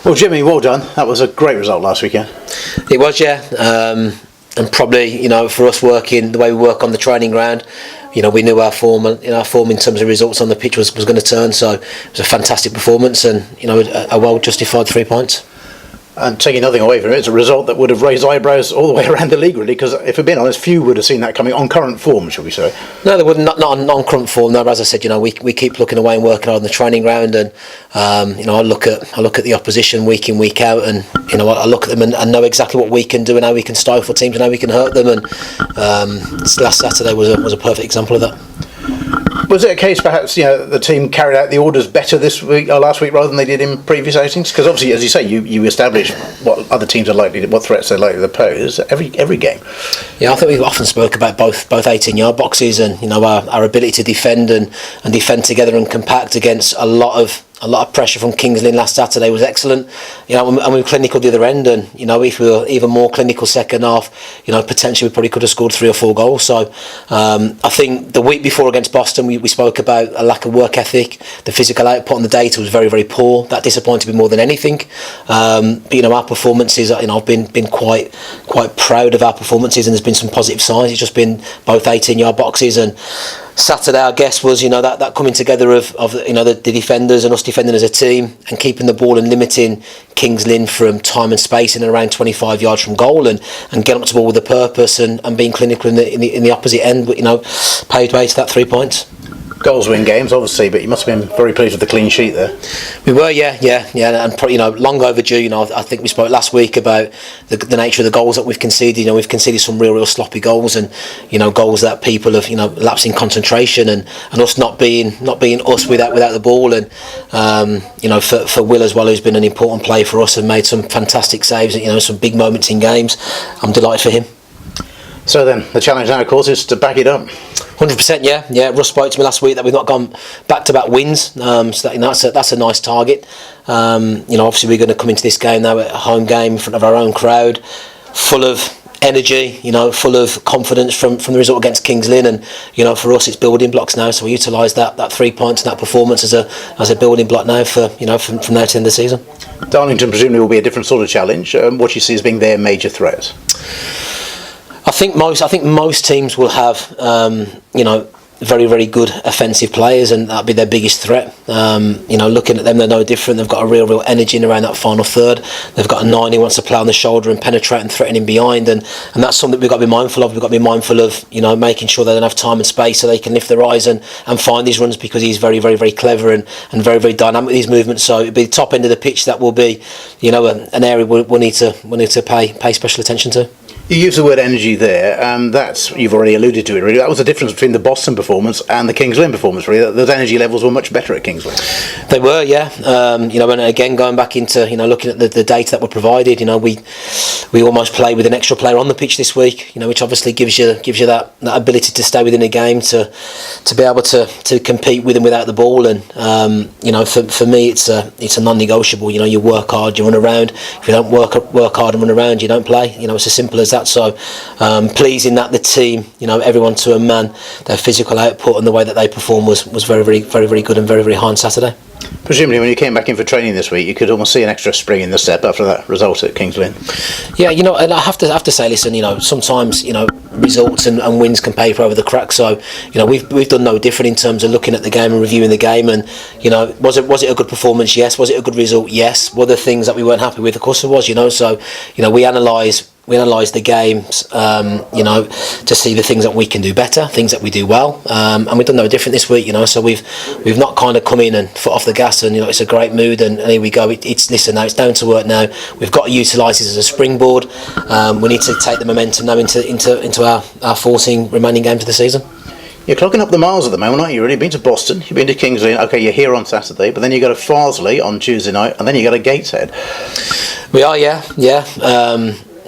Well, Jimmy, well done. That was a great result last weekend. It was, yeah. And probably, for us working the way we work on the training ground, we knew our form in terms of results on the pitch was going to turn. So it was a fantastic performance, and a well justified 3 points. And taking nothing away from it, it's a result that would have raised eyebrows all the way around the league, really, because if we're being honest, few would have seen that coming on current form, shall we say. No, they wouldn't, not on current form. No, as I said, we keep looking away and working on the training ground, and I look at the opposition week in, week out, and I look at them and know exactly what we can do and how we can stifle teams and how we can hurt them. And last Saturday was a perfect example of that. Was it a case, perhaps, the team carried out the orders better this week or last week rather than they did in previous outings? Because obviously, as you say, you establish what other teams are likely, what threats they're likely to pose every game. Yeah, I think we've often spoke about both 18-yard boxes and our ability to defend and defend together and compact against a lot of pressure from Kings Lynn last Saturday was excellent, and we were clinical the other end, and if we were even more clinical second half, potentially we probably could have scored 3 or 4 goals. So I think the week before against Boston we spoke about a lack of work ethic. The physical output on the data was very, very poor. That disappointed me more than anything. But our performances, I've been quite proud of our performances, and there's been some positive signs. It's just been both 18-yard boxes, and Saturday, I guess, was that coming together of the defenders and us defending as a team and keeping the ball and limiting Kings Lynn from time and space in and around 25 yards from goal, and getting up to the ball with a purpose and being clinical in the opposite end. But paved way to that 3 points. Goals win games, obviously, but you must have been very pleased with the clean sheet there. We were, yeah, and probably long overdue. I think we spoke last week about the nature of the goals that we've conceded. We've conceded some real sloppy goals, and goals that people have lapsed in concentration, and us not being us without the ball, and for Will as well, who's been an important player for us and made some fantastic saves, some big moments in games. I'm delighted for him. So then, the challenge now, of course, is to back it up. 100%, yeah. Russ spoke to me last week that we've not gone back-to-back wins, so that's a nice target. Obviously we're going to come into this game now at a home game in front of our own crowd, full of energy, full of confidence from the result against Kings Lynn, and for us it's building blocks now. So we utilise that 3 points and that performance as a building block now for from now to the end of the season. Darlington presumably will be a different sort of challenge. What you see as being their major threat? I think most teams will have very, very good offensive players, and that'll be their biggest threat. Looking at them, they're no different. They've got a real energy in around that final third. They've got a 9 who wants to play on the shoulder and penetrate and threaten behind, and that's something we've got to be mindful of. We've got to be mindful of making sure they don't have time and space so they can lift their eyes and find these runs, because he's very, very, very clever and very, very dynamic with his movements. So it'll be the top end of the pitch that will be an area we'll need to pay special attention to. You use the word energy there, and that's, you've already alluded to it, really. That was the difference between the Boston performance and the Kings Lynn performance, really. Those energy levels were much better at Kings Lynn. They were, yeah. And again, going back into looking at the data that were provided, we almost played with an extra player on the pitch this week, which obviously gives you that ability to stay within a game, to be able to compete with and without the ball. And for me, it's a non-negotiable. You work hard, you run around. If you don't work hard and run around, you don't play. It's as simple as that. So pleasing that the team, everyone to a man, their physical output and the way that they performed was very, very, very, very good and very, very high on Saturday. Presumably when you came back in for training this week, you could almost see an extra spring in the step after that result at Kings Lynn. Yeah, and I have to say, listen, sometimes results and wins can paper over the cracks. So we've done no different in terms of looking at the game and reviewing the game. And was it a good performance? Yes. Was it a good result? Yes. Were there things that we weren't happy with? Of course there was. So we analyse the games, to see the things that we can do better, things that we do well, and we've done no different this week. So we've not kind of come in and foot off the gas and it's a great mood and here we go. Listen, now it's down to work now. We've got to utilise this as a springboard. We need to take the momentum now into our 14 remaining games of the season. You're clocking up the miles at the moment, aren't you? Really, you've been to Boston, you've been to Kings Lynn. Okay, you're here on Saturday, but then you go to Farsley on Tuesday night, and then you go to Gateshead. We are, yeah.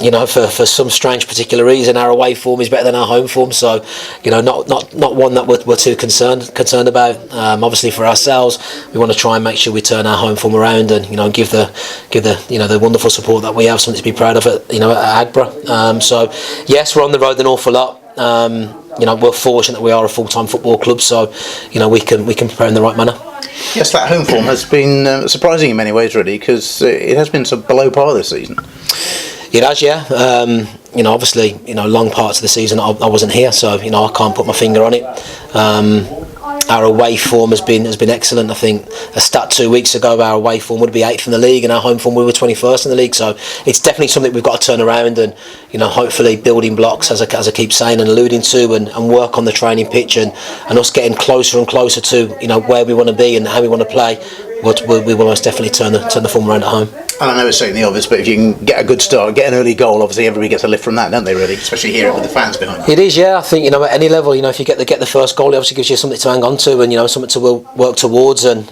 For some strange particular reason, our away form is better than our home form. So, not one that we're too concerned about. Obviously, for ourselves, we want to try and make sure we turn our home form around and give the wonderful support that we have, something to be proud of at Agborough. So, yes, we're on the road an awful lot. We're fortunate that we are a full-time football club, so we can prepare in the right manner. Yes, that home form has been surprising in many ways, really, because it has been sort of below par this season. It has, yeah. Obviously, long parts of the season I wasn't here, so I can't put my finger on it. Our away form has been excellent. I think a stat 2 weeks ago, our away form would be 8th in the league, and our home form we were 21st in the league. So it's definitely something we've got to turn around, and hopefully building blocks, as I keep saying and alluding to, and work on the training pitch, and us getting closer and closer to where we want to be and how we want to play. We will most definitely turn the form around at home. And I know it's saying the obvious, but if you can get a good start, get an early goal, obviously everybody gets a lift from that, don't they? Really, especially here with the fans behind. It is, yeah. I think at any level, if you get the first goal, it obviously gives you something to hang on to, and something to work towards. And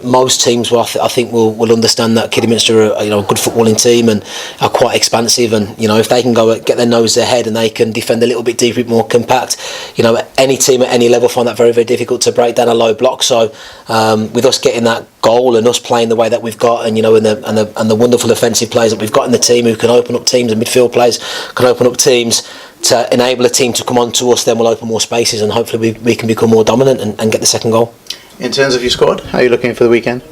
most teams will, I think, will understand that Kidderminster are a good footballing team and are quite expansive. And if they can go get their nose ahead and they can defend a little bit deeper, a bit more compact, any team at any level find that very, very difficult to break down a low block. So with us getting that goal and us playing the way that we've got, and the wonderful offensive players that we've got in the team who can open up teams, and midfield players can open up teams to enable a team to come on to us, then we'll open more spaces and hopefully we can become more dominant and get the second goal. In terms of your squad, how are you looking for the weekend?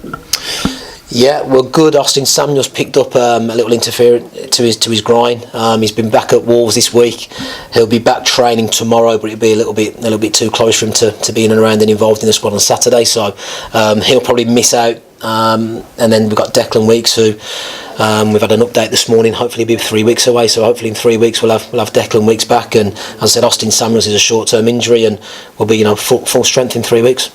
Yeah, we're good. Austin Samuels picked up a little interference to his groin. He's been back at Wolves this week. He'll be back training tomorrow, but it'll be a little bit too close for him to be in and around and involved in the squad on Saturday. So he'll probably miss out. And then we've got Declan Weeks, who we've had an update this morning. Hopefully he'll be 3 weeks away. So hopefully in 3 weeks we'll have Declan Weeks back. And as I said, Austin Samuels is a short-term injury, and will be full strength in 3 weeks.